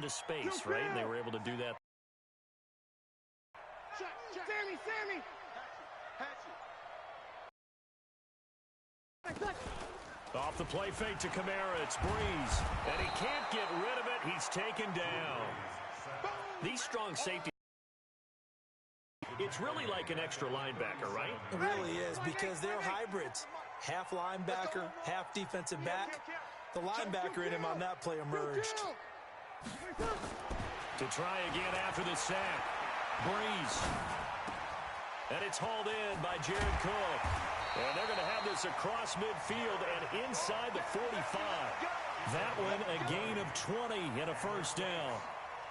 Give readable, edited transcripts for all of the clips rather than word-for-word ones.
into space, right? And they were able to do that. Sammy! Off the play fake to Kamara, it's Breeze. And he can't get rid of it. He's taken down. These strong safeties, it's really like an extra linebacker, right? It really is, because they're hybrids. Half linebacker, half defensive back. The linebacker in him on that play emerged. To try again after the sack. Breeze. And it's hauled in by Jared Cook. And they're going to have this across midfield and inside the 45. That one a gain of 20 and a first down.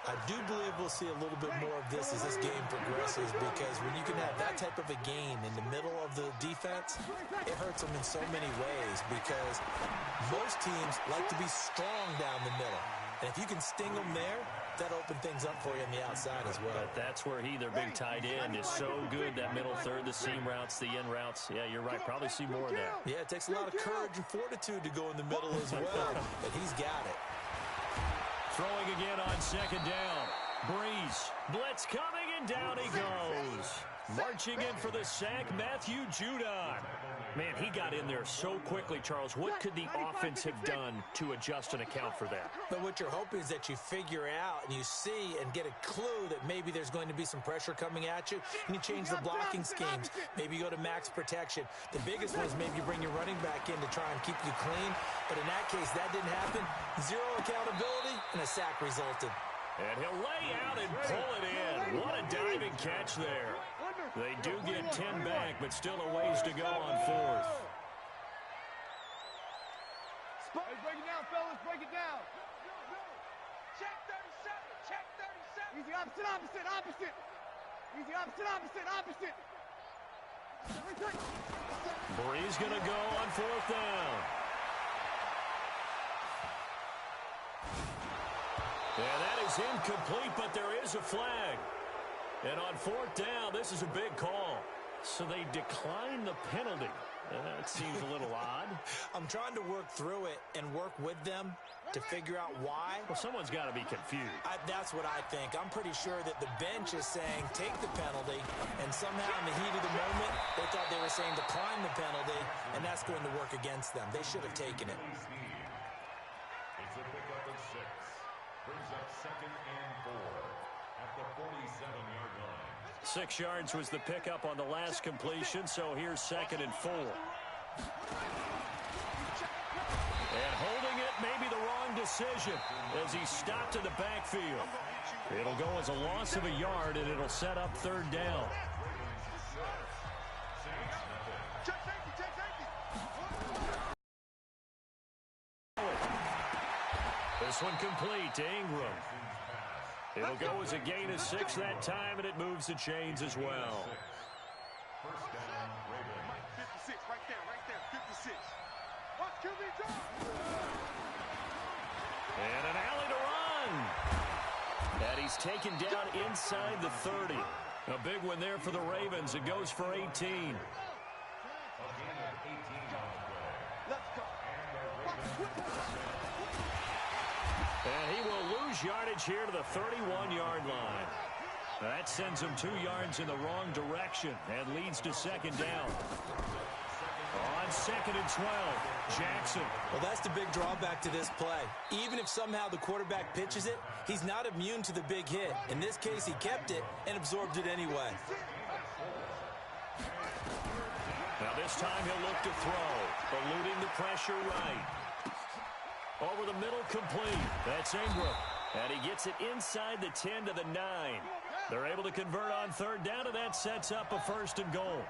I do believe we'll see a little bit more of this as this game progresses, because when you can have that type of a gain in the middle of the defense, it hurts them in so many ways, because most teams like to be strong down the middle. And if you can sting them there, that opens things up for you on the outside as well. But that's where their big tight end, is so good, that middle third, the seam routes, the in routes. Yeah, you're right. Probably see more of that. Yeah, it takes a lot of courage and fortitude to go in the middle as well, but he's got it. Throwing again on second down. Breeze. Blitz coming, and down he goes. Marching in for the sack, Matthew Judon. Man, he got in there so quickly, Charles. What could the offense have done to adjust and account for that? But what you're hoping is that you figure out and you see and get a clue that maybe there's going to be some pressure coming at you, and you change the blocking schemes. Maybe you go to max protection. The biggest one is maybe you bring your running back in to try and keep you clean. But in that case, that didn't happen. Zero accountability, and a sack resulted. And he'll lay out and pull it in. What a diving catch there. They do get 10 back, but still a ways to go on fourth. Hey, break it down, fellas. Break it down. Check 37. Check 37. Easy, opposite. Easy, opposite. Breeze going to go on fourth down. And that is incomplete, but there is a flag. And on fourth down, this is a big call. So they decline the penalty. That seems a little odd. I'm trying to work through it and work with them to figure out why. Well, someone's got to be confused. That's what I think. I'm pretty sure that the bench is saying take the penalty, and somehow in the heat of the moment, they thought they were saying decline the penalty, and that's going to work against them. They should have taken it. It's a pickup at 6. Brings up 2nd and 4 at the 47-yard line. 6 yards was the pickup on the last completion, so here's 2nd and 4. And holding it may be the wrong decision as he stopped in the backfield. It'll go as a loss of a yard, and it'll set up 3rd down. This one complete to Ingram. It'll go as a gain of 6 that time, and it moves the chains as well. First down, Ravens. 56, right there, 56. Watch QB drop. And an alley to run. And he's taken down inside the 30. A big one there for the Ravens. It goes for 18. A gain of 18 on the play. Let's go. And he will lose yardage here to the 31-yard line. That sends him 2 yards in the wrong direction and leads to 2nd down. On 2nd and 12, Jackson. Well, that's the big drawback to this play. Even if somehow the quarterback pitches it, he's not immune to the big hit. In this case, he kept it and absorbed it anyway. Now this time he'll look to throw, eluding the pressure right. Over the middle, complete. That's Ingram. And he gets it inside the 10 to the 9. They're able to convert on 3rd down, and that sets up a 1st and goal.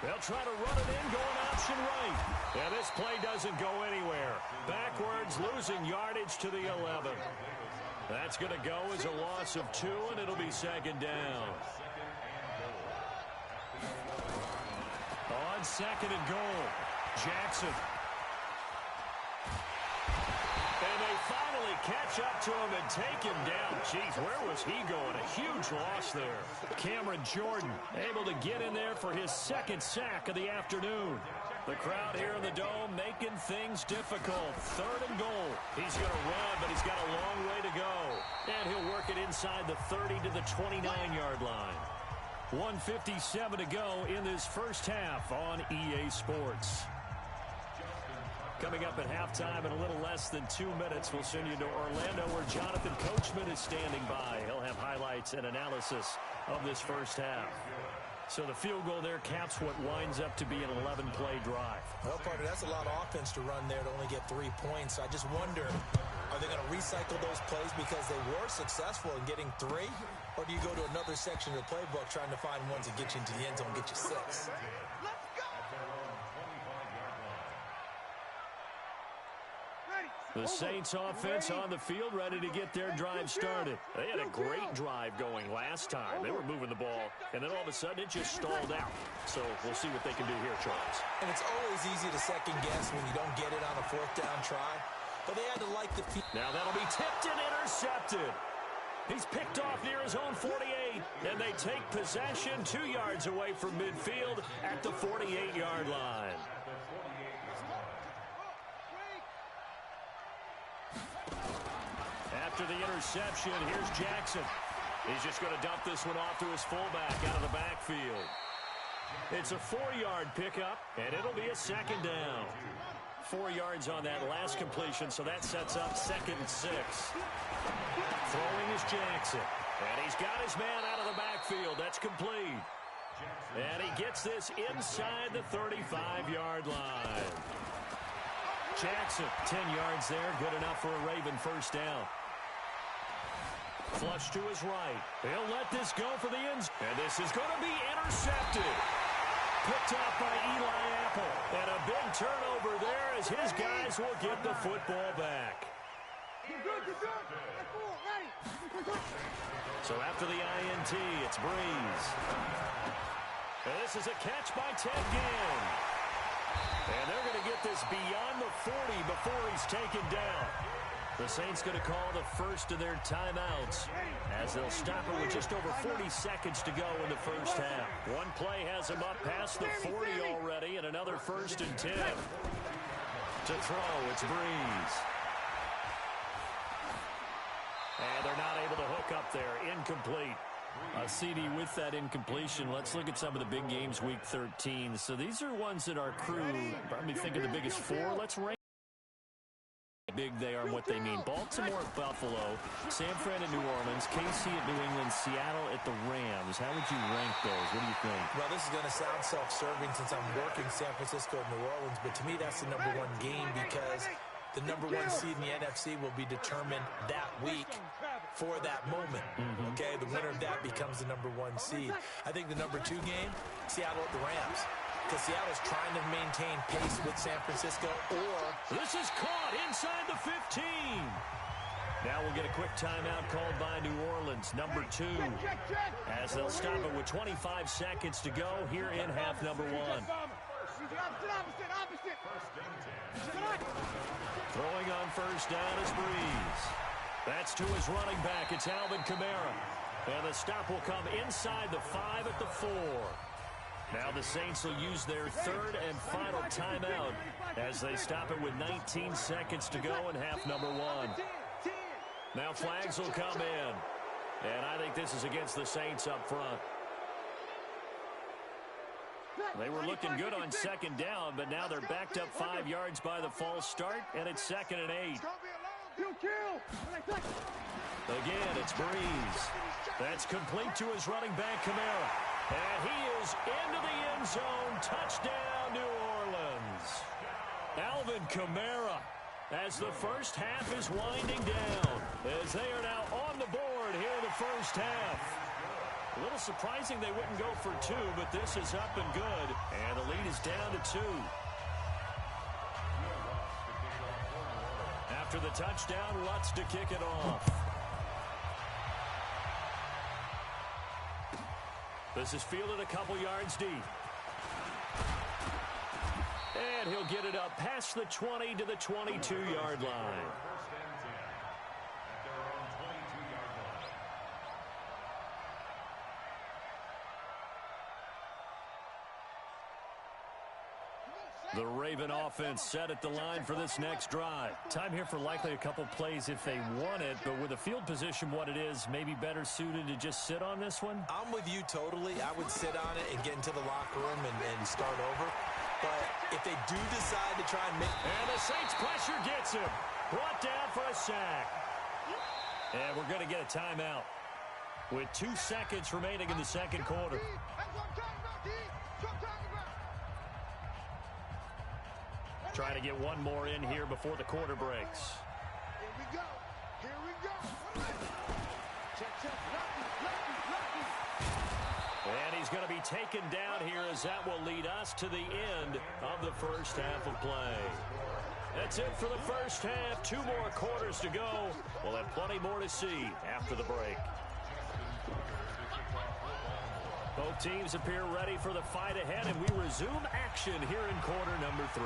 They'll try to run it in, going option right. And this play doesn't go anywhere. Backwards, losing yardage to the 11. That's going to go as a loss of 2, and it'll be 2nd down. On 2nd and goal, Jackson. And they finally catch up to him and take him down. Jeez, where was he going? A huge loss there. Cameron Jordan able to get in there for his 2nd sack of the afternoon. The crowd here in the Dome making things difficult. 3rd and goal. He's going to run, but he's got a long way to go. And he'll work it inside the 30 to the 29-yard line. 1:57 to go in this first half on EA Sports. Coming up at halftime in a little less than 2 minutes, we'll send you to Orlando where Jonathan Coachman is standing by. He'll have highlights and analysis of this first half. So the field goal there caps what winds up to be an 11-play drive. Well, partner, that's a lot of offense to run there to only get 3 points. I just wonder, are they going to recycle those plays because they were successful in getting 3? Or do you go to another section of the playbook trying to find ones that get you into the end zone and get you 6? Let's go. The Saints offense on the field, ready to get their drive started. They had a great drive going last time. They were moving the ball, and then all of a sudden it just stalled out. So we'll see what they can do here, Charles. And it's always easy to second guess when you don't get it on a 4th down try. But they had to like the field. Now that'll be tipped and intercepted. He's picked off near his own 48, and they take possession 2 yards away from midfield at the 48-yard line. After the interception, here's Jackson. He's just going to dump this one off to his fullback out of the backfield. It's a 4-yard pickup, and it'll be a 2nd down. 4 yards on that last completion, so that sets up 2nd and 6. Throwing is Jackson. And he's got his man out of the backfield. That's complete. And he gets this inside the 35-yard line. Jackson, 10 yards there. Good enough for a Raven first down. Flush to his right. He'll let this go for the end. And this is going to be intercepted. Picked up by Eli Apple. And a big turnover there as his guys will get the football back. So after the INT, it's Breeze. And this is a catch by Ted Ginn. And they're going to get this beyond the 40 before he's taken down. The Saints going to call the first of their timeouts as they'll stop it with just over 40 seconds to go in the first half. One play has him up past the 40 already, and another 1st and 10. To throw, it's Breeze. And they're not able to hook up there. Incomplete. CD with that incompletion. Let's look at some of the big games week 13. So these are ones that our crew probably think are the biggest 4. Let's rank how big they are and what they mean. Baltimore at Buffalo, San Fran at New Orleans, KC at New England, Seattle at the Rams. How would you rank those? What do you think? Well, this is going to sound self-serving since I'm working San Francisco and New Orleans, but to me that's the #1 game because the #1 seed in the NFC will be determined that week for that moment. Okay, the winner of that becomes the #1 seed. I think the #2 game, Seattle at the Rams. Because Seattle's trying to maintain pace with San Francisco, or... This is caught inside the 15. Now we'll get a quick timeout called by New Orleans, #2. As they'll stop it with 25 seconds to go here in half #1. Throwing on first down is Breeze. That's to his running back. It's Alvin Kamara. And the stop will come inside the 5 at the 4. Now the Saints will use their 3rd and final timeout as they stop it with 19 seconds to go in half #1. Now flags will come in. And I think this is against the Saints up front. They were looking good on 2nd down, but now they're backed up 5 yards by the false start, and it's 2nd and 8. Again, it's Breeze. That's complete to his running back, Kamara. And he is into the end zone. Touchdown, New Orleans. Alvin Kamara, as the first half is winding down, as they are now on the board here in the first half. A little surprising they wouldn't go for 2, but this is up and good. And the lead is down to 2. After the touchdown, Lutz to kick it off. This is fielded a couple yards deep. And he'll get it up past the 20 to the 22-yard line. The Raven offense set at the line for this next drive. Time here for likely a couple plays if they want it, but with the field position what it is, maybe better suited to just sit on this one? I'm with you totally. I would sit on it and get into the locker room and start over. But if they do decide to try and make... And the Saints pressure gets him. Brought down for a sack. And we're going to get a timeout with 2 seconds remaining in the second quarter. Trying to get one more in here before the quarter breaks. Here we go. Here we go. Check, check. Lucky. And he's going to be taken down here as that will lead us to the end of the first half of play. That's it for the first half. 2 more quarters to go. We'll have plenty more to see after the break. Both teams appear ready for the fight ahead, and we resume action here in quarter number 3.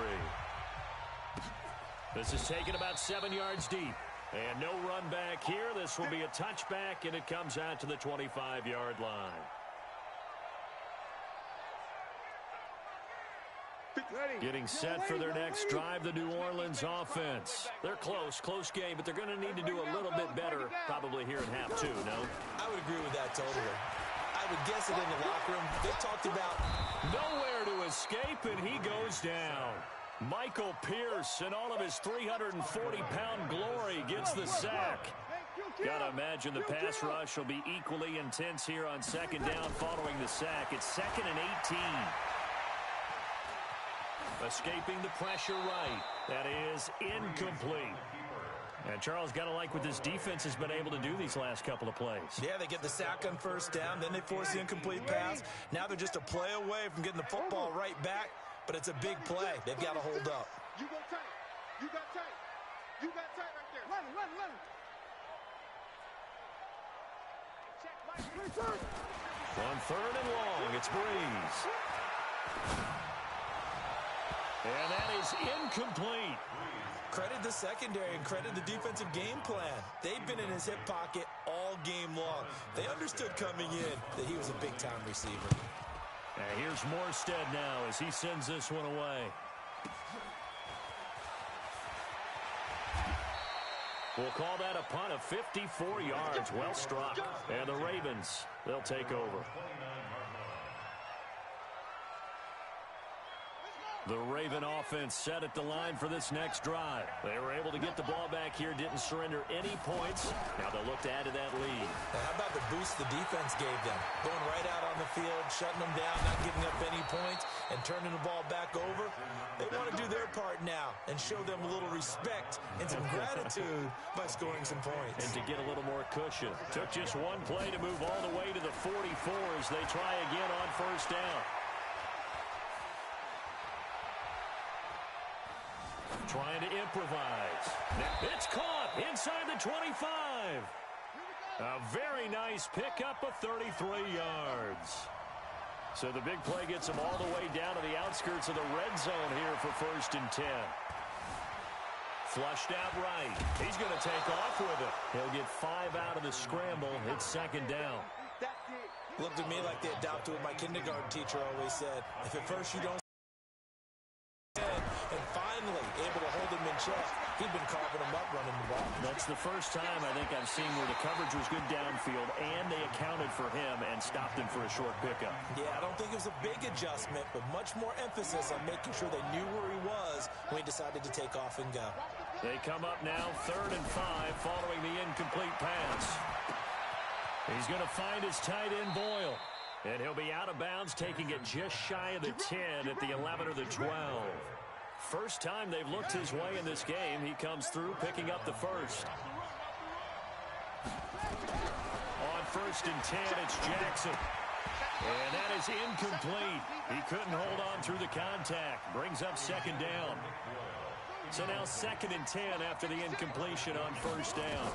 This is taken about 7 yards deep. And no run back here. This will be a touchback, and it comes out to the 25-yard line. Getting set for their next drive, the New Orleans offense. They're close game, but they're going to need to do a little bit better probably here in half 2, no? I would agree with that totally. I would guess it in the locker room. They talked about... Nowhere to escape, and he goes down. Michael Pierce, in all of his 340-pound glory, gets the sack. Got to imagine the pass rush will be equally intense here on second down following the sack. It's 2nd and 18. Escaping the pressure right. That is incomplete. And Charles, got to like what this defense has been able to do these last couple of plays. Yeah, they get the sack on first down, then they force the incomplete pass. Now they're just a play away from getting the football right back. But it's a big play. They've got to hold up. You go tight. You got tight. You got tight right there. Run him. Check, Mike. On 3rd and long, it's Breeze. And that is incomplete. Credit the secondary and credit the defensive game plan. They've been in his hip pocket all game long. They understood coming in that he was a big-time receiver. And here's Morstead now as he sends this one away. We'll call that a punt of 54 yards. Well struck. And the Ravens, they'll take over. The Raven offense set at the line for this next drive. They were able to get the ball back here, didn't surrender any points. Now they'll look to add to that lead. Now how about the boost the defense gave them? Going right out on the field, shutting them down, not giving up any points, and turning the ball back over. They want to do their part now and show them a little respect and some gratitude by scoring some points. And to get a little more cushion. Took just one play to move all the way to the 44 as they try again on first down. Trying to improvise. It's caught inside the 25. A very nice pickup of 33 yards. So the big play gets him all the way down to the outskirts of the red zone here for 1st and 10. Flushed out right. He's going to take off with it. He'll get 5 out of the scramble. It's 2nd down. Looked at me like the adopted what my kindergarten teacher always said. If at first you don't and finally able to hold him in check, he'd been carving him up running the ball. That's the first time I think I've seen where the coverage was good downfield and they accounted for him and stopped him for a short pickup. Yeah, I don't think it was a big adjustment, but much more emphasis on making sure they knew where he was when he decided to take off and go. They come up now 3rd and 5 following the incomplete pass. He's going to find his tight end Boyle. And he'll be out of bounds, taking it just shy of the 10 at the 11 or the 12. First time they've looked his way in this game. He comes through, picking up the first. On 1st and 10, it's Jackson. And that is incomplete. He couldn't hold on through the contact. Brings up 2nd down. So now 2nd and 10 after the incompletion on 1st down.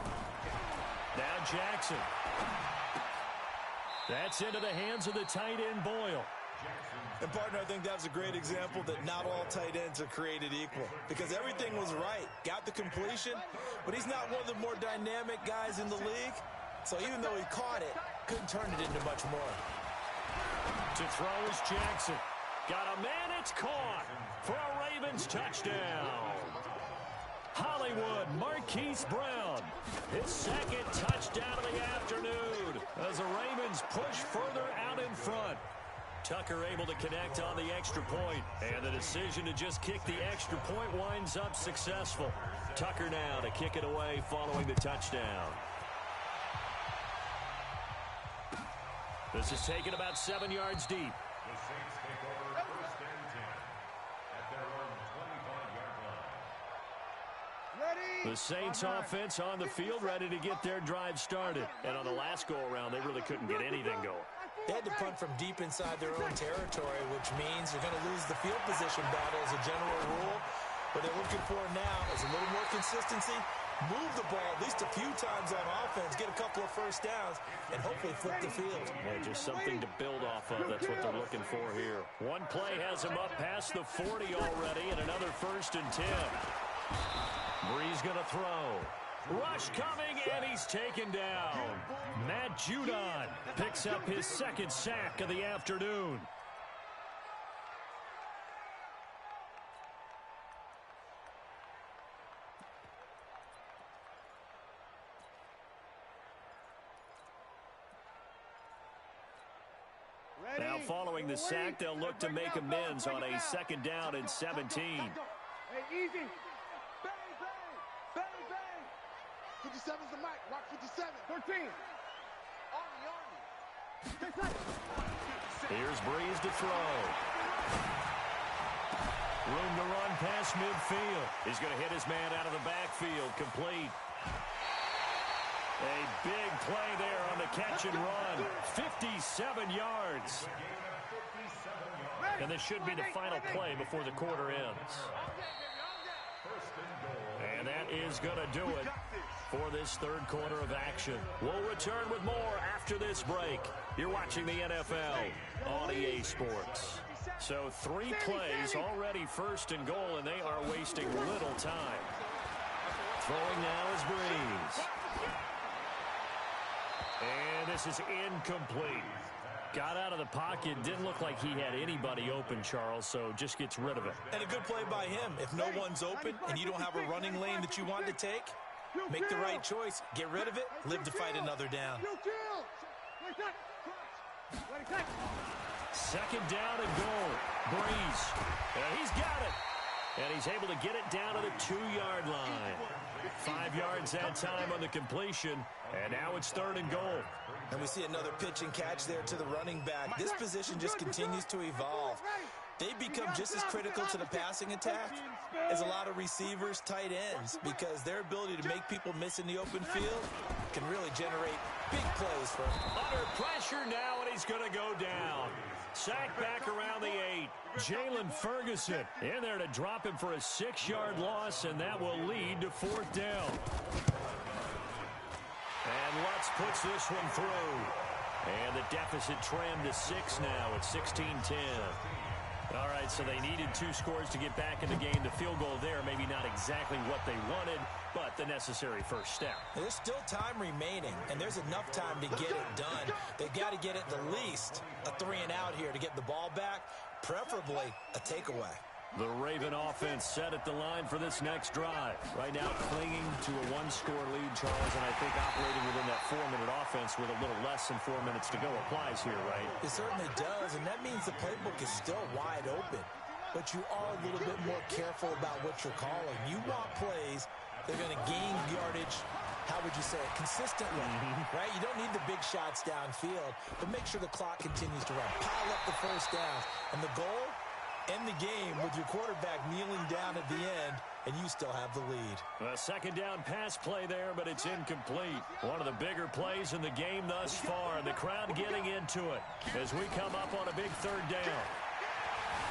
Now Jackson. That's into the hands of the tight end Boyle. And, partner, I think that was a great example that not all tight ends are created equal because everything was right. Got the completion, but he's not one of the more dynamic guys in the league. So even though he caught it, couldn't turn it into much more. To throw is Jackson. Got a man, it's caught for a Ravens touchdown. Hollywood Marquise Brown, his second touchdown of the afternoon as the Ravens push further out in front. Tucker able to connect on the extra point, and the decision to just kick the extra point winds up successful. Tucker now to kick it away following the touchdown. This is taken about 7 yards deep. The Saints take over 1st and 10 at their own 25-yard line. Ready? The Saints offense on the field ready to get their drive started. And on the last go-around, they really couldn't get anything going. They had to punt from deep inside their own territory, which means they're going to lose the field position battle as a general rule. What they're looking for now is a little more consistency, move the ball at least a few times on offense, get a couple of first downs, and hopefully flip the field. Yeah, just something to build off of. That's what they're looking for here. One play has them up past the 40 already, and another 1st and 10. Brees going to throw. Rush coming, and he's taken down. Matt Judon picks up his second sack of the afternoon. Ready? Now following the sack, they'll look to make amends on a 2nd down and 17. Hey, easy. Bang, bang. Bang, bang. 57's the mic. Rock 57. 13. Army. Here's Brees to throw. Room to run past midfield. He's going to hit his man out of the backfield. Complete. A big play there on the catch and run. 57 yards. And this should be the final play before the quarter ends. And that is going to do it for this 3rd quarter of action. We'll return with more after this break. You're watching the NFL on EA Sports. So 3 plays already 1st and goal, and they are wasting little time. Throwing now is Brees. And this is incomplete. Got out of the pocket. Didn't look like he had anybody open, Charles, so just gets rid of it. And a good play by him. If no one's open and you don't have a running lane that you want to take, make the right choice. Get rid of it. Live to fight another down. 2nd down and goal. Brees. And he's got it. And he's able to get it down to the 2-yard line. 5 yards that time on the completion. And now it's 3rd and goal. And we see another pitch and catch there to the running back. This position just continues to evolve. They become just as critical to the passing attack as a lot of receivers, tight ends, because their ability to make people miss in the open field can really generate big plays for them. Under pressure now, and he's going to go down. Sack back around the 8. Jalen Ferguson in there to drop him for a 6-yard loss, and that will lead to 4th down. And Lutz puts this one through. And the deficit trimmed to 6 now at 16-10. All right, so they needed 2 scores to get back in the game. The field goal there, maybe not exactly what they wanted, but the necessary first step. There's still time remaining, and there's enough time to get it done. They've got to get at the least a 3-and-out here to get the ball back, preferably a takeaway. The Raven offense set at the line for this next drive. Right now clinging to a 1-score lead, Charles, and I think operating within that 4-minute offense with a little less than 4 minutes to go applies here, right? It certainly does, and that means the playbook is still wide open. But you are a little bit more careful about what you're calling. You want plays that are going to gain yardage, how would you say it, consistently, right? You don't need the big shots downfield, but make sure the clock continues to run. Pile up the first downs, and the goal, end the game with your quarterback kneeling down at the end, and you still have the lead. A 2nd down pass play there, but it's incomplete. One of the bigger plays in the game thus far, and the crowd getting into it as we come up on a big 3rd down.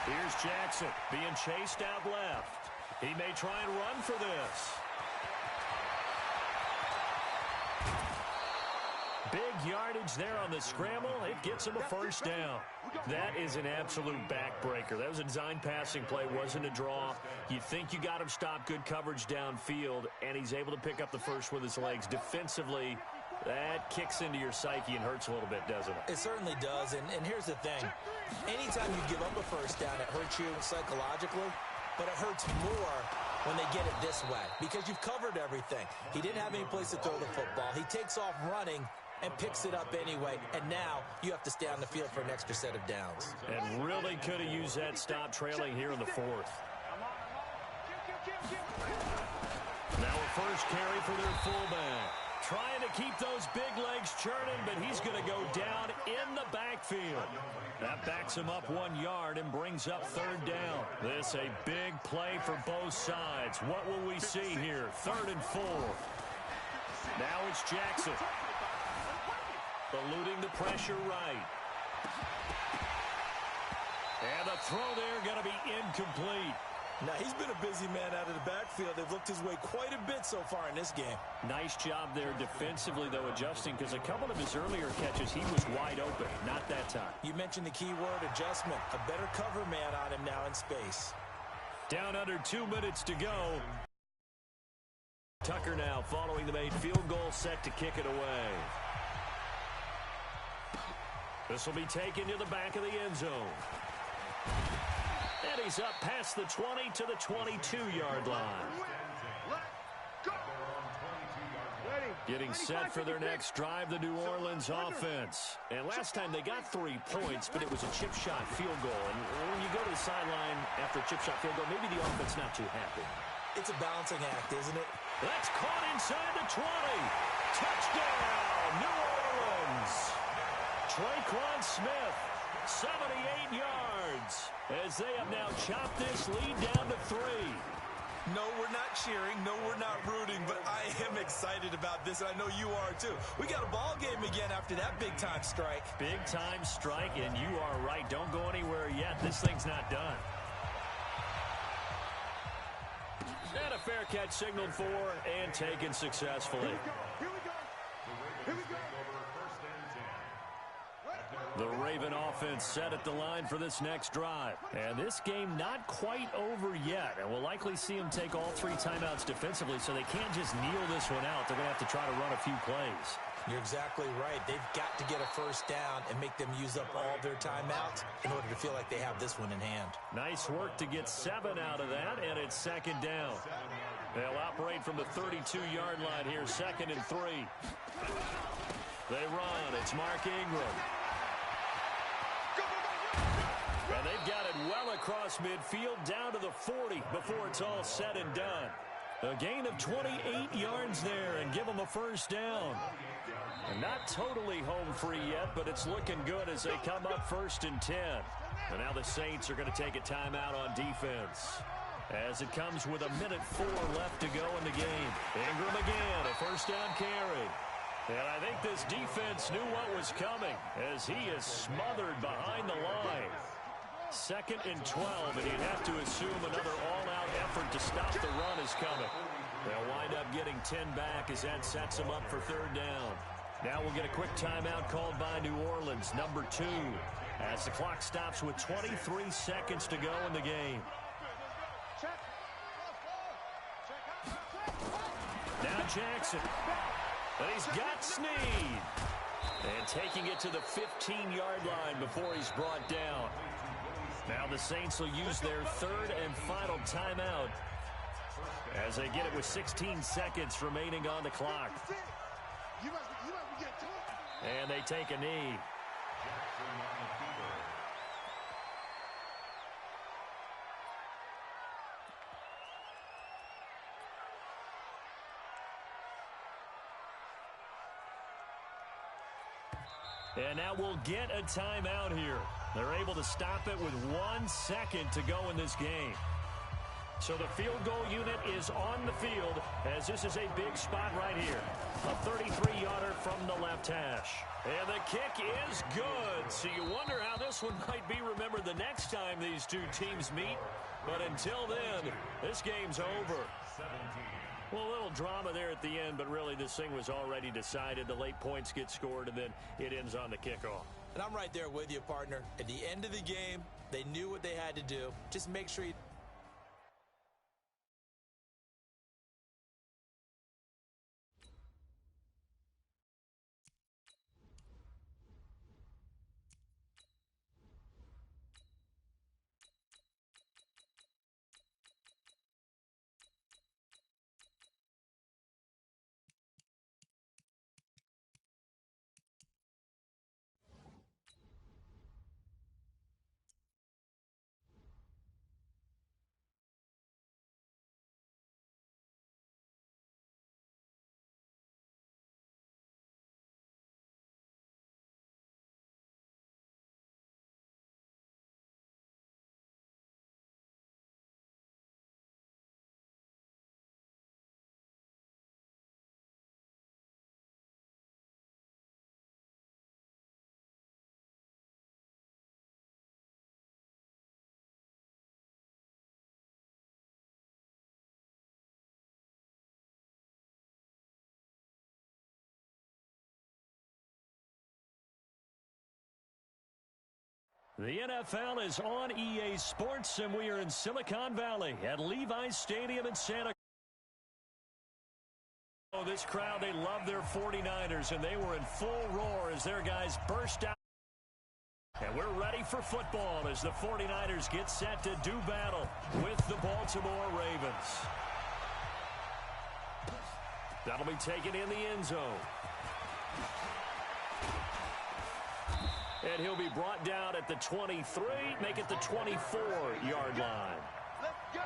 Here's Jackson being chased out left. He may try and run for this. Big yardage there on the scramble. It gets him a 1st down. That is an absolute backbreaker. That was a design passing play, wasn't a draw. You think you got him stopped, good coverage downfield, and he's able to pick up the first with his legs. Defensively, That kicks into your psyche and hurts a little bit, doesn't it? It certainly does, and here's the thing. Anytime you give up a first down, it hurts you psychologically, but it hurts more when they get it this way because you've covered everything. He didn't have any place to throw the football. He takes off running and picks it up anyway, and now you have to stay on the field for an extra set of downs. And really could have used that stop trailing here in the fourth. Now a first carry for their fullback. Trying to keep those big legs churning, but he's going to go down in the backfield. That backs him up 1 yard and brings up third down. This a big play for both sides. What will we see here? 3rd and 4. Now it's Jackson. Eluding the pressure right. And the throw there going to be incomplete. Now, he's been a busy man out of the backfield. They've looked his way quite a bit so far in this game. Nice job there defensively, though, adjusting, because a couple of his earlier catches, he was wide open. Not that time. You mentioned the key word, adjustment. A better cover man on him now in space. Down under 2 minutes to go. Tucker now following the made field goal, set to kick it away. This will be taken to the back of the end zone. And he's up past the 20 to the 22-yard line. Getting set for their next drive, the New Orleans offense. And last time they got 3 points, but it was a chip shot field goal. And when you go to the sideline after a chip shot field goal, maybe the offense not too happy. It's a balancing act, isn't it? That's caught inside the 20. Touchdown, New Orleans. Traquan Smith, 78 yards. As they have now chopped this lead down to 3. No, we're not cheering. No, we're not rooting. But I am excited about this, and I know you are too. We got a ball game again after that big-time strike. Big-time strike, and you are right. Don't go anywhere yet. This thing's not done. And a fair catch signaled for and taken successfully. Here we go. Here we go. The Raven offense set at the line for this next drive. And this game not quite over yet. And we'll likely see them take all 3 timeouts defensively, so they can't just kneel this one out. They're going to have to try to run a few plays. You're exactly right. They've got to get a first down and make them use up all their timeouts in order to feel like they have this one in hand. Nice work to get 7 out of that, and it's 2nd down. They'll operate from the 32-yard line here, 2nd and 3. They run. It's Mark Ingram. And they've got it well across midfield down to the 40 before it's all said and done. A gain of 28 yards there and give them a first down. And not totally home free yet, but it's looking good as they come up 1st and 10. And now the Saints are going to take a timeout on defense. As it comes with 1:04 left to go in the game. Ingram again, a first down carry. And I think this defense knew what was coming as he is smothered behind the line. 2nd and 12, and you'd have to assume another all-out effort to stop the run is coming. They'll wind up getting 10 back as that sets them up for 3rd down. Now we'll get a quick timeout called by New Orleans, number 2, as the clock stops with 23 seconds to go in the game. Now Jackson. But he's got Snead. And taking it to the 15-yard line before he's brought down. Now the Saints will use their 3rd and final timeout as they get it with 16 seconds remaining on the clock. And they take a knee. And now we'll get a timeout here. They're able to stop it with 1 second to go in this game. So the field goal unit is on the field as this is a big spot right here. A 33-yarder from the left hash. And the kick is good. So you wonder how this one might be remembered the next time these two teams meet. But until then, this game's over. Well, a little drama there at the end, but really this thing was already decided. The late points get scored, and then it ends on the kickoff. And I'm right there with you, partner. At the end of the game, they knew what they had to do. Just make sure you The NFL is on EA Sports, and we are in Silicon Valley at Levi's Stadium in Santa Cruz. Oh, this crowd, they love their 49ers, and they were in full roar as their guys burst out. And we're ready for football as the 49ers get set to do battle with the Baltimore Ravens. That'll be taken in the end zone. And he'll be brought down at the 23, make it the 24-yard line. Let's go.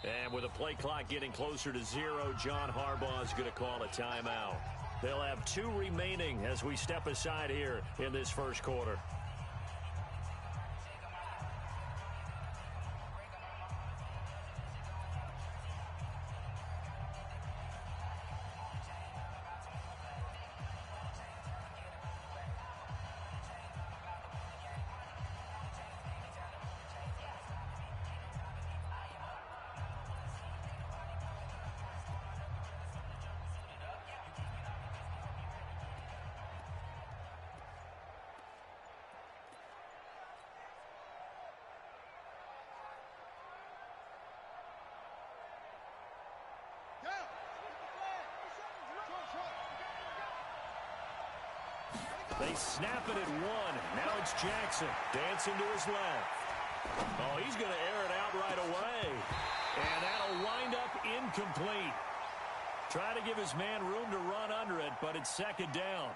And with the play clock getting closer to 0, John Harbaugh is going to call a timeout. They'll have 2 remaining as we step aside here in this first quarter. They snap it at 1. Now it's Jackson dancing to his left. Oh, he's going to air it out right away. And that'll wind up incomplete. Try to give his man room to run under it, but it's second down.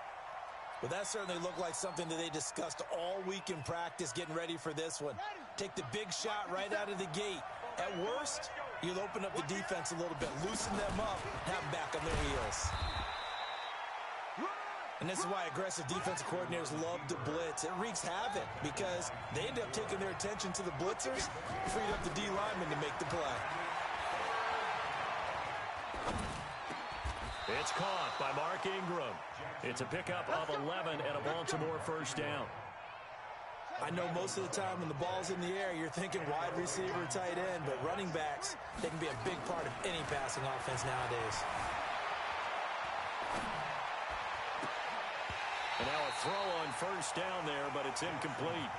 Well, that certainly looked like something that they discussed all week in practice getting ready for this one. Take the big shot right out of the gate. At worst, you'll open up the defense a little bit, loosen them up, have them back on their heels. And this is why aggressive defensive coordinators love to blitz. It wreaks havoc because they end up taking their attention to the blitzers, freed up the D lineman to make the play. It's caught by Mark Ingram. It's a pickup of 11 and a Baltimore first down. I know most of the time when the ball's in the air, you're thinking wide receiver, tight end, but running backs, they can be a big part of any passing offense nowadays. And now a throw on first down there, but it's incomplete.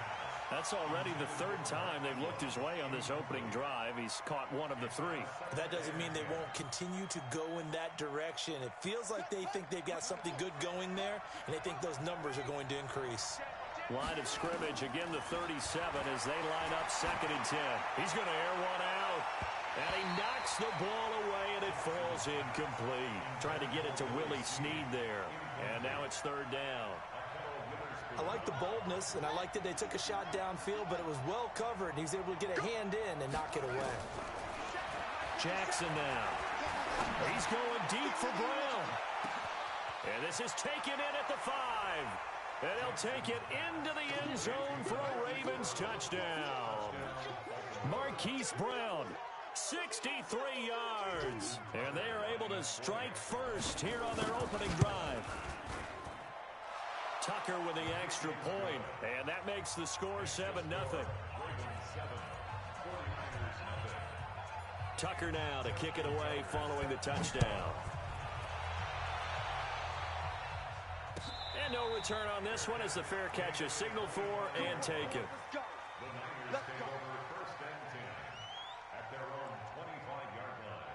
That's already the 3rd time they've looked his way on this opening drive. He's caught 1 of the 3. That doesn't mean they won't continue to go in that direction. It feels like they think they've got something good going there, and they think those numbers are going to increase. Line of scrimmage, again the 37 as they line up 2nd and 10. He's going to air one out. And he knocks the ball away, and it falls incomplete. Trying to get it to Willie Snead there. And now it's 3rd down. I like the boldness, and I like that they took a shot downfield, but it was well covered, and he's able to get a hand in and knock it away. Jackson now. He's going deep for Brown. And this is taken in at the 5. And they'll take it into the end zone for a Ravens touchdown. Marquise Brown, 63 yards. And they are able to strike first here on their opening drive. Tucker with the extra point, and that makes the score 7-0. Tucker now to kick it away following the touchdown. And no return on this one as the fair catch is signaled for and taken. Let's go. Let's go. First and 10 at their own 25-yard line.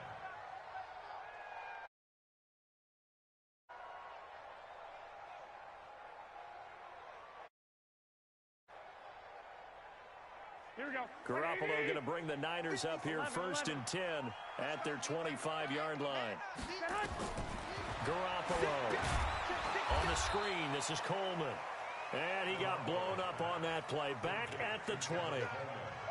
Here we go. Garoppolo going to bring the Niners up here 1st and 10 at their 25-yard line. Garoppolo on the screen. This is Coleman. And he got blown up on that play. Back at the 20.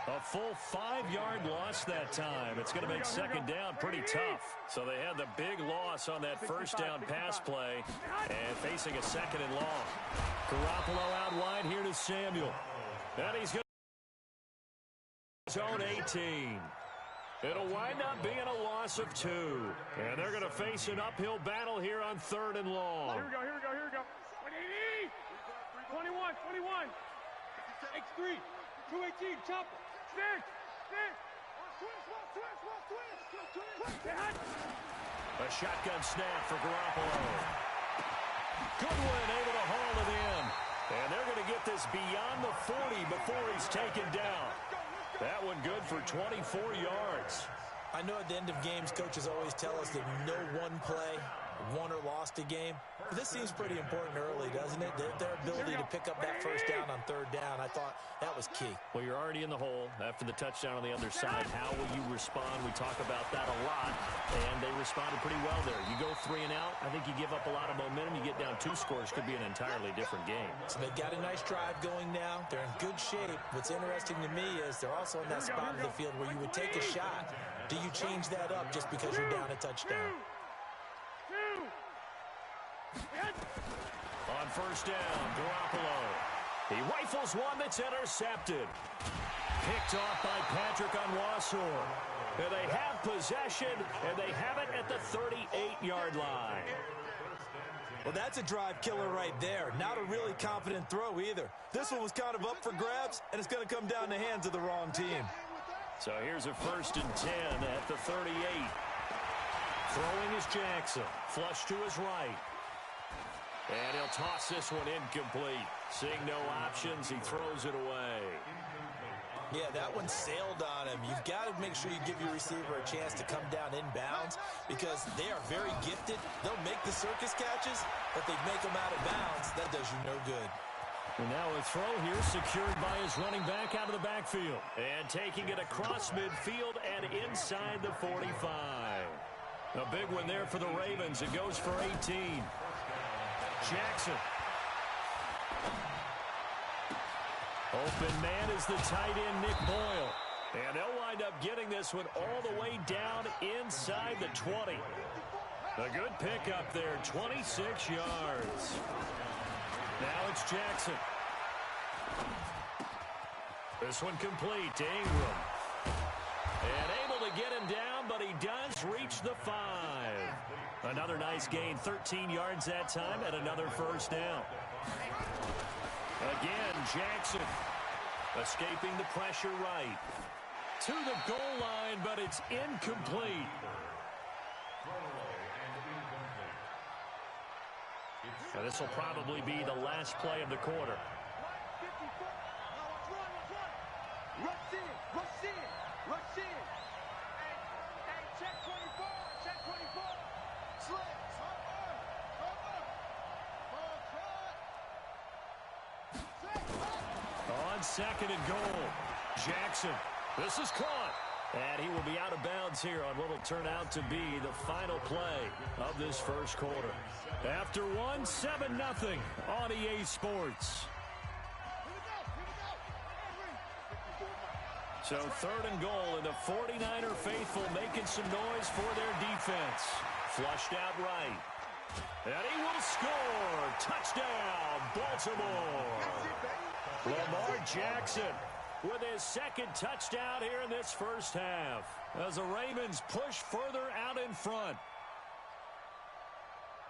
A full 5-yard loss that time. It's going to make second down pretty tough. So they had the big loss on that first down pass play and facing a second and long. Garoppolo out wide here to Samuel. And he's going to zone 18. It'll wind up being a loss of 2. And they're going to face an uphill battle here on 3rd and long. Here we go. 21. X3. 218. Chopper. Stick. A shotgun snap for Garoppolo. Goodwin able to haul it in. And they're going to get this beyond the 40 before he's taken down. That one good for 24 yards. I know at the end of games, coaches always tell us that no one play won or lost a game. But this seems pretty important early, doesn't it? Their ability to pick up that first down on 3rd down, I thought that was key. Well, you're already in the hole after the touchdown on the other side. How will you respond? We talk about that a lot, and they responded pretty well there. You go 3 and out, I think you give up a lot of momentum. You get down 2 scores, could be an entirely different game. So they've got a nice drive going now. They're in good shape. What's interesting to me is they're also in that spot of the field where you would take a shot. Do you change that up just because you're down a touchdown? On first down, Garoppolo. He rifles one that's intercepted. Picked off by Patrick Onwuasor. And they have possession, and they have it at the 38-yard line. Well, that's a drive killer right there. Not a really confident throw either. This one was kind of up for grabs, and it's going to come down the hands of the wrong team. So here's a 1st and 10 at the 38. Throwing is Jackson. Flush to his right. And he'll toss this one incomplete. Seeing no options, he throws it away. Yeah, that one sailed on him. You've got to make sure you give your receiver a chance to come down inbounds because they are very gifted. They'll make the circus catches, but they make them out of bounds. That does you no good. And now a throw here secured by his running back out of the backfield. And taking it across midfield and inside the 45. A big one there for the Ravens. It goes for 18. Jackson. Open man is the tight end, Nick Boyle. And they'll wind up getting this one all the way down inside the 20. A good pickup there, 26 yards. Now it's Jackson. This one complete to Ingram. And able to get him down, but he does reach the 5. Another nice gain, 13 yards that time, and another first down. Again, Jackson escaping the pressure right. To the goal line, but it's incomplete. Now, this will probably be the last play of the quarter. Rush in. Hey, check 24. Slip. On 2nd and goal, Jackson. This is caught. And he will be out of bounds here on what will turn out to be the final play of this first quarter. After one, 7-0 on EA Sports. So 3rd and goal, and the 49er faithful making some noise for their defense. Flushed out right. And he will score. Touchdown, Baltimore. Lamar Jackson with his 2nd touchdown here in this first half as the Ravens push further out in front.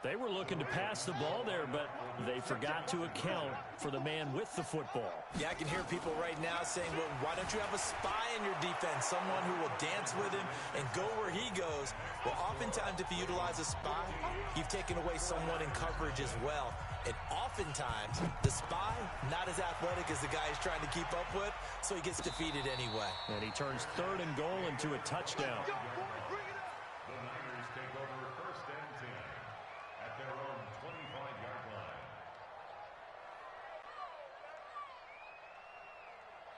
They were looking to pass the ball there, but they forgot to account for the man with the football. Yeah, I can hear people right now saying, well, why don't you have a spy in your defense, someone who will dance with him and go where he goes? Well, oftentimes if you utilize a spy, you've taken away someone in coverage as well. And oftentimes, the spy, not as athletic as the guy he's trying to keep up with, so he gets defeated anyway. And he turns 3rd and goal into a touchdown. The Niners take over 1st and 10 at their own 25-yard line.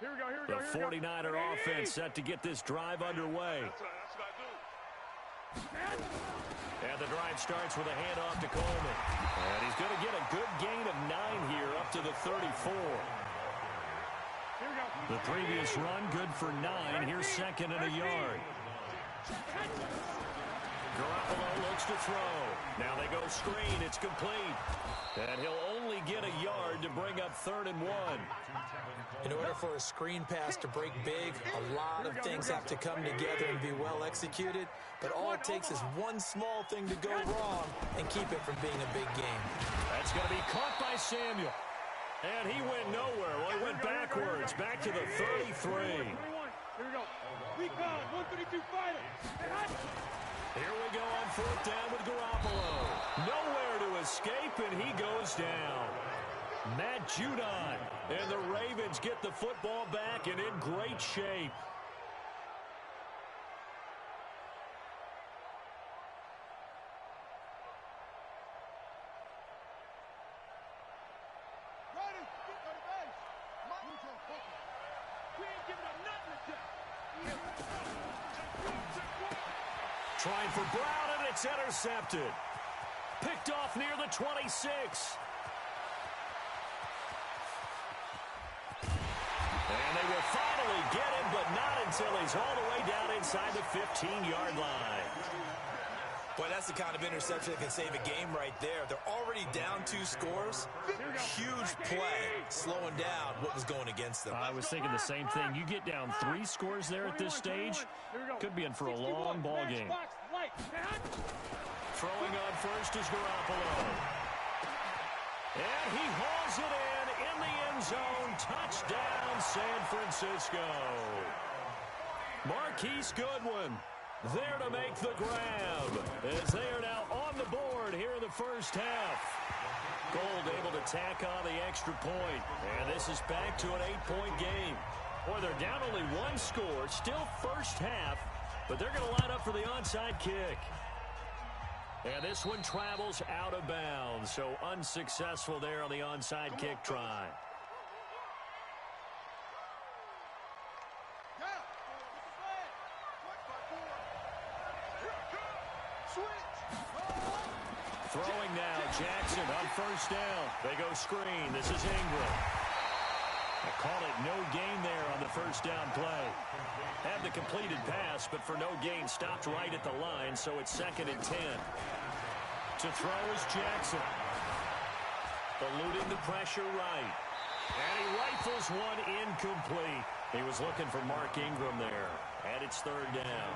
Here we go. The 49er offense set to get this drive underway. That's what I do. And the drive starts with a handoff to Coleman. And he's going to get a good gain of 9 here up to the 34. The previous run, good for 9. Here's second and a yard. Garoppolo looks to throw. Now they go screen. It's complete. And he'll only get a yard to bring up 3rd and 1. In order for a screen pass to break big, a lot of things have to come together and be well executed. But all it takes is one small thing to go wrong and keep it from being a big game. That's going to be caught by Samuel. And he went nowhere. Well, he went backwards, back to the 33. Here we go. Recon, 132 fighter. Here we go on 4th down with Garoppolo. Nowhere to escape, and he goes down. Matt Judon. And the Ravens get the football back and in great shape. Trying for Brown, and it's intercepted. Picked off near the 26. And they will finally get him, but not until he's all the way down inside the 15-yard line. Boy, that's the kind of interception that can save a game right there. They're already down 2 scores. Huge play, slowing down what was going against them. I was thinking the same thing. You get down 3 scores there at this stage, could be in for a long ball game. Throwing on first is Garoppolo. And he hauls it in the end zone. Touchdown, San Francisco. Marquise Goodwin there to make the grab as they are now on the board here in the first half. Gold able to tack on the extra point. And this is back to an 8-point game. Boy, they're down only 1 score, still first half, but they're going to line up for the onside kick. And this one travels out of bounds, so unsuccessful there on the onside kick try. Throwing now, Jackson on first down. They go screen. This is Ingram. I call it no gain there on the first down play. Had the completed pass, but for no gain, stopped right at the line, so it's 2nd and 10. To throw is Jackson. Eluding the pressure right. And he rifles one incomplete. He was looking for Mark Ingram there. And it's 3rd down.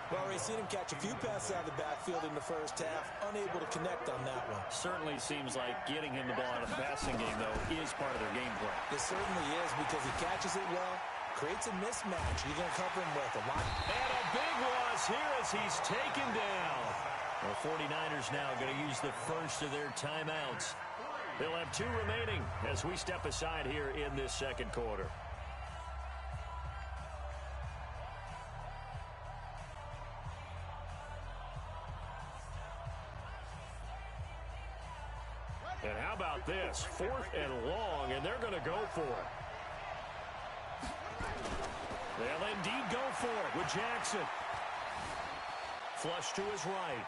Well, we've seen him catch a few passes out of the backfield in the first half, unable to connect on that one. Certainly seems like getting him the ball out of the passing game, though, is part of their game plan. It certainly is, because he catches it well, creates a mismatch. You're going to cover him with a lot. And a big loss here as he's taken down. The 49ers now going to use the first of their timeouts. They'll have 2 remaining as we step aside here in this second quarter. And how about this? 4th and long, and they're going to go for it. They'll indeed go for it with Jackson. Flush to his right.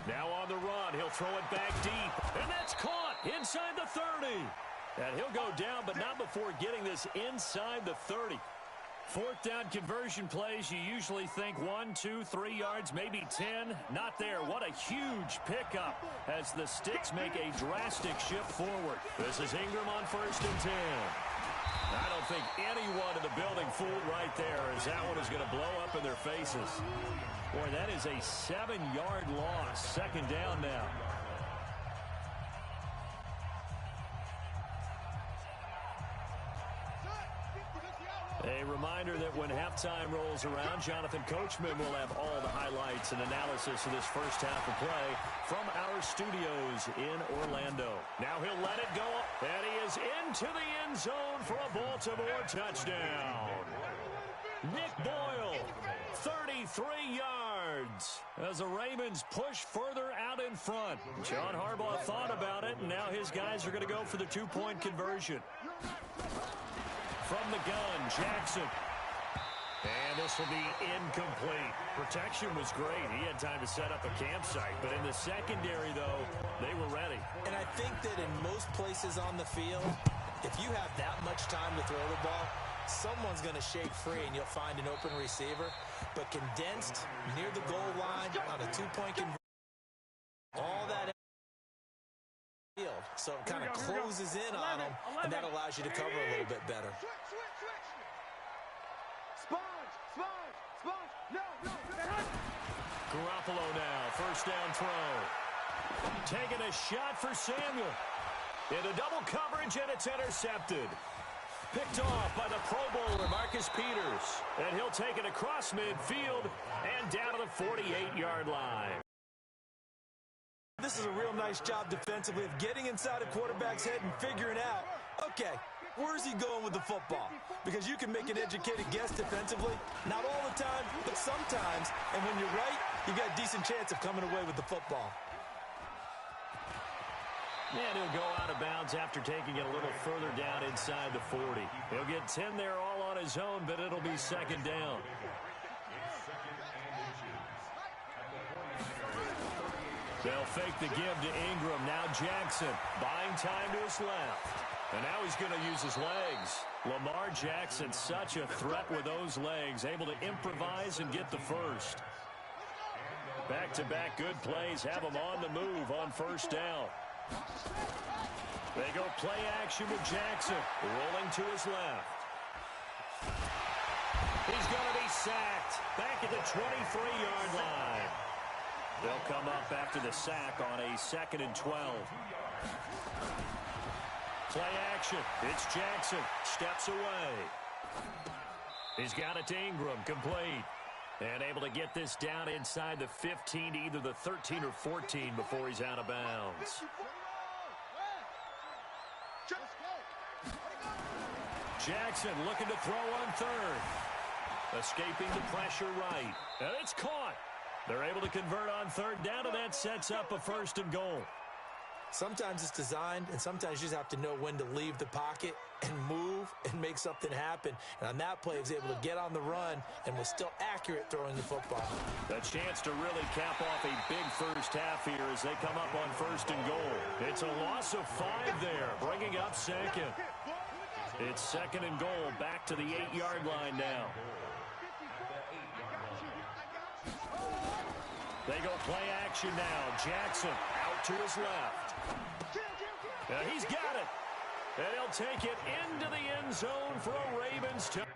Now on the run, he'll throw it back deep. And that's caught inside the 30. And he'll go down, but not before getting this inside the 30. 4th down conversion plays, you usually think 1, 2, 3 yards, maybe 10. Not there. What a huge pickup as the Sticks make a drastic shift forward. This is Ingram on 1st and 10. I don't think anyone in the building fooled right there, as that one is going to blow up in their faces. Boy, that is a 7-yard loss. 2nd down now. A reminder that when halftime rolls around, Jonathan Coachman will have all the highlights and analysis of this first half of play from our studios in Orlando. Now he'll let it go, and he is into the end zone for a Baltimore touchdown. Nick Boyle, 33 yards as the Ravens push further out in front. John Harbaugh thought about it, and now his guys are going to go for the 2-point conversion. From the gun, Jackson. And this will be incomplete. Protection was great. He had time to set up a campsite. But in the secondary, though, they were ready. And I think that in most places on the field, If you have that much time to throw the ball, someone's going to shake free and you'll find an open receiver. But condensed near the goal line on a two-point conversion, all that field. So it kind of closes in on them, and that allows you to cover a little bit better. Garoppolo now, first down throw. Taking a shot for Samuel. Into double coverage, and it's intercepted. Picked off by the Pro Bowler, Marcus Peters. And he'll take it across midfield and down to the 48-yard line. This is a real nice job defensively of getting inside a quarterback's head and figuring out, okay, where's he going with the football? Because you can make an educated guess defensively. Not all the time, but sometimes. And when you're right, you got a decent chance of coming away with the football. And he'll go out of bounds after taking it a little further down inside the 40. He'll get 10 there all on his own, but it'll be second down. They'll fake the give to Ingram. Now Jackson buying time to his left. And now he's going to use his legs. Lamar Jackson, such a threat with those legs, able to improvise and get the first. Back-to-back good plays have him on the move on first down. They go play action with Jackson, rolling to his left. He's going to be sacked back at the 23-yard line. They'll come up after the sack on a 2nd and 12. Play action. It's Jackson. Steps away. He's got it to Ingram. Complete. And able to get this down inside the 15 to either the 13 or 14 before he's out of bounds. Jackson looking to throw on third. Escaping the pressure right. And it's caught. They're able to convert on third down, and that sets up a 1st and goal. Sometimes it's designed, and sometimes you just have to know when to leave the pocket and move and make something happen. And on that play, he was able to get on the run and was still accurate throwing the football. A chance to really cap off a big first half here as they come up on 1st and goal. It's a loss of 5 there, bringing up 2nd. It's 2nd and goal, back to the 8-yard line now. They go play action now. Jackson out to his left. He's got it. And he'll take it into the end zone for a Ravens touchdown.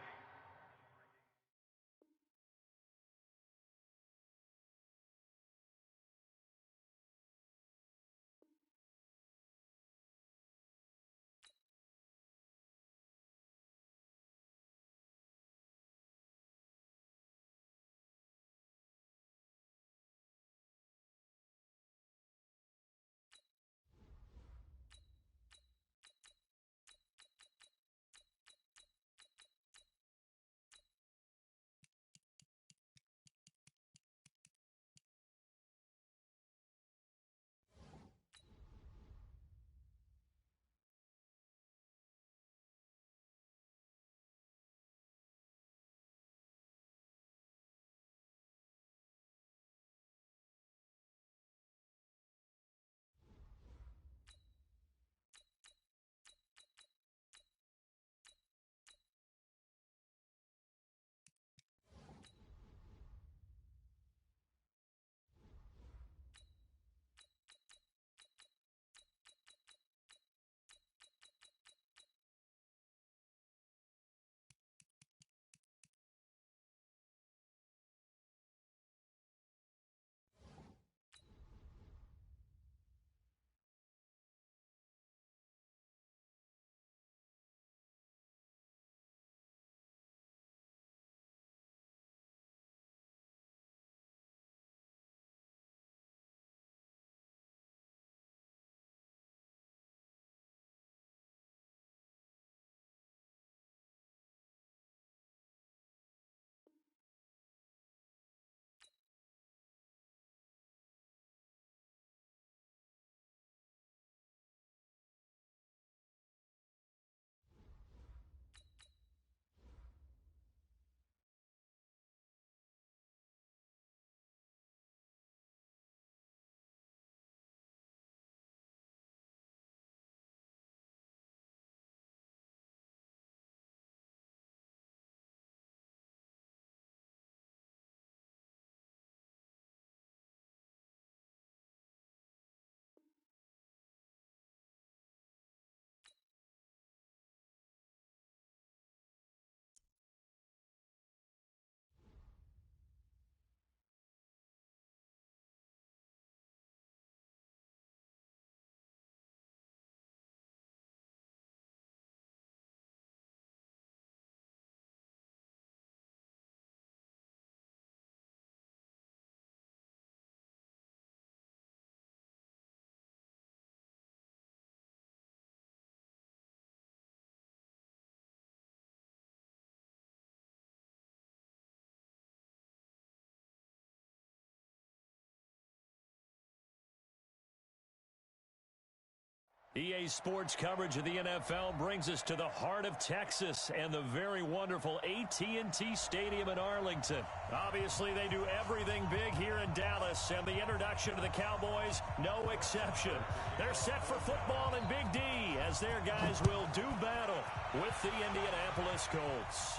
EA Sports coverage of the NFL brings us to the heart of Texas and the very wonderful AT&T Stadium in Arlington. Obviously, they do everything big here in Dallas, and the introduction to the Cowboys, no exception. They're set for football in Big D as their guys will do battle with the Indianapolis Colts.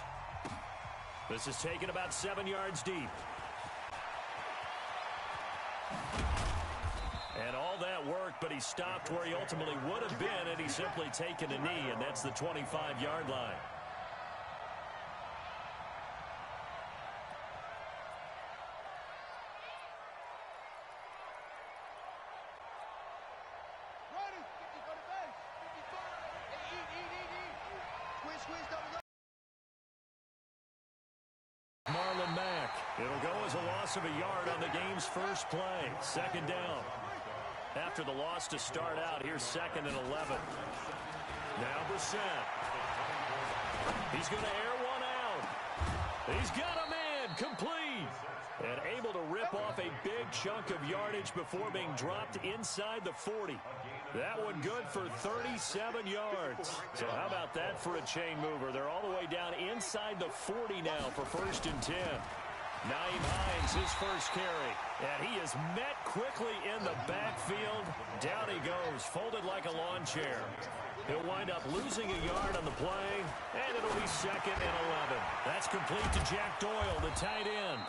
This is taken about 7 yards deep. And all that work, but he stopped where he ultimately would have been, and he's simply taken a knee, and that's the 25-yard line. Marlon Mack. It'll go as a loss of a yard on the game's first play. Second down. After the loss to start out, here's 2nd and 11. Now Brissett. He's going to air one out. He's got a man complete. And able to rip off a big chunk of yardage before being dropped inside the 40. That one good for 37 yards. So how about that for a chain mover? They're all the way down inside the 40 now for 1st and 10. Nyheim Hines, his first carry. And he is met quickly in the backfield. Down he goes, folded like a lawn chair. He'll wind up losing a yard on the play, and it'll be 2nd and 11. That's complete to Jack Doyle, the tight end.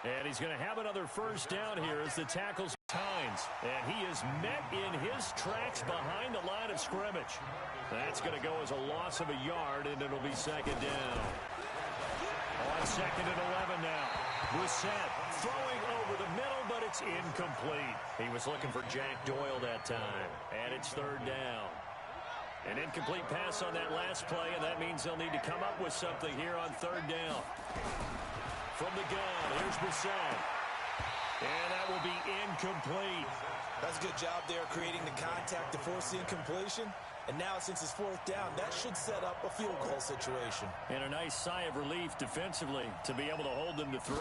And he's going to have another first down here as the tackles Hines. And he is met in his tracks behind the line of scrimmage. That's going to go as a loss of a yard, and it'll be 2nd down. On 2nd and 11 now. Brissett throwing over the middle, but it's incomplete. He was looking for Jack Doyle that time. And it's 3rd down. An incomplete pass on that last play, and that means they'll need to come up with something here on 3rd down. From the gun, here's Brissett. And that will be incomplete. That's a good job there creating the contact to force the incompletion. And now, since it's 4th down, that should set up a field goal situation. And a nice sigh of relief defensively to be able to hold them to 3.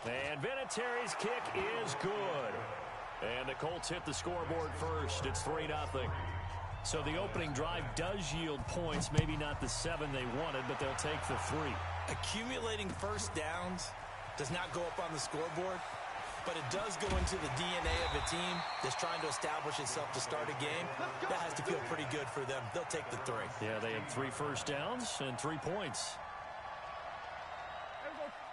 And Vinatieri's kick is good. And the Colts hit the scoreboard first. It's 3-0. So the opening drive does yield points, maybe not the 7 they wanted, but they'll take the 3. Accumulating first downs does not go up on the scoreboard, but it does go into the DNA of a team that's trying to establish itself to start a game. That has to feel pretty good for them. They'll take the 3. Yeah, they had 3 first downs and 3 points.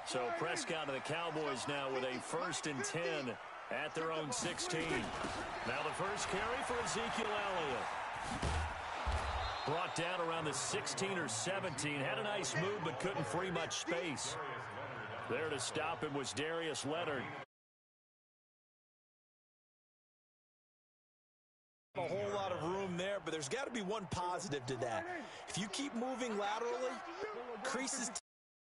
So Prescott and the Cowboys now with a 1st and 10 at their own 16. Now the first carry for Ezekiel Elliott. Brought down around the 16 or 17. Had a nice move, but couldn't free much space. There to stop him was Darius Leonard. A whole lot of room there, but there's got to be one positive to that. If you keep moving laterally, creases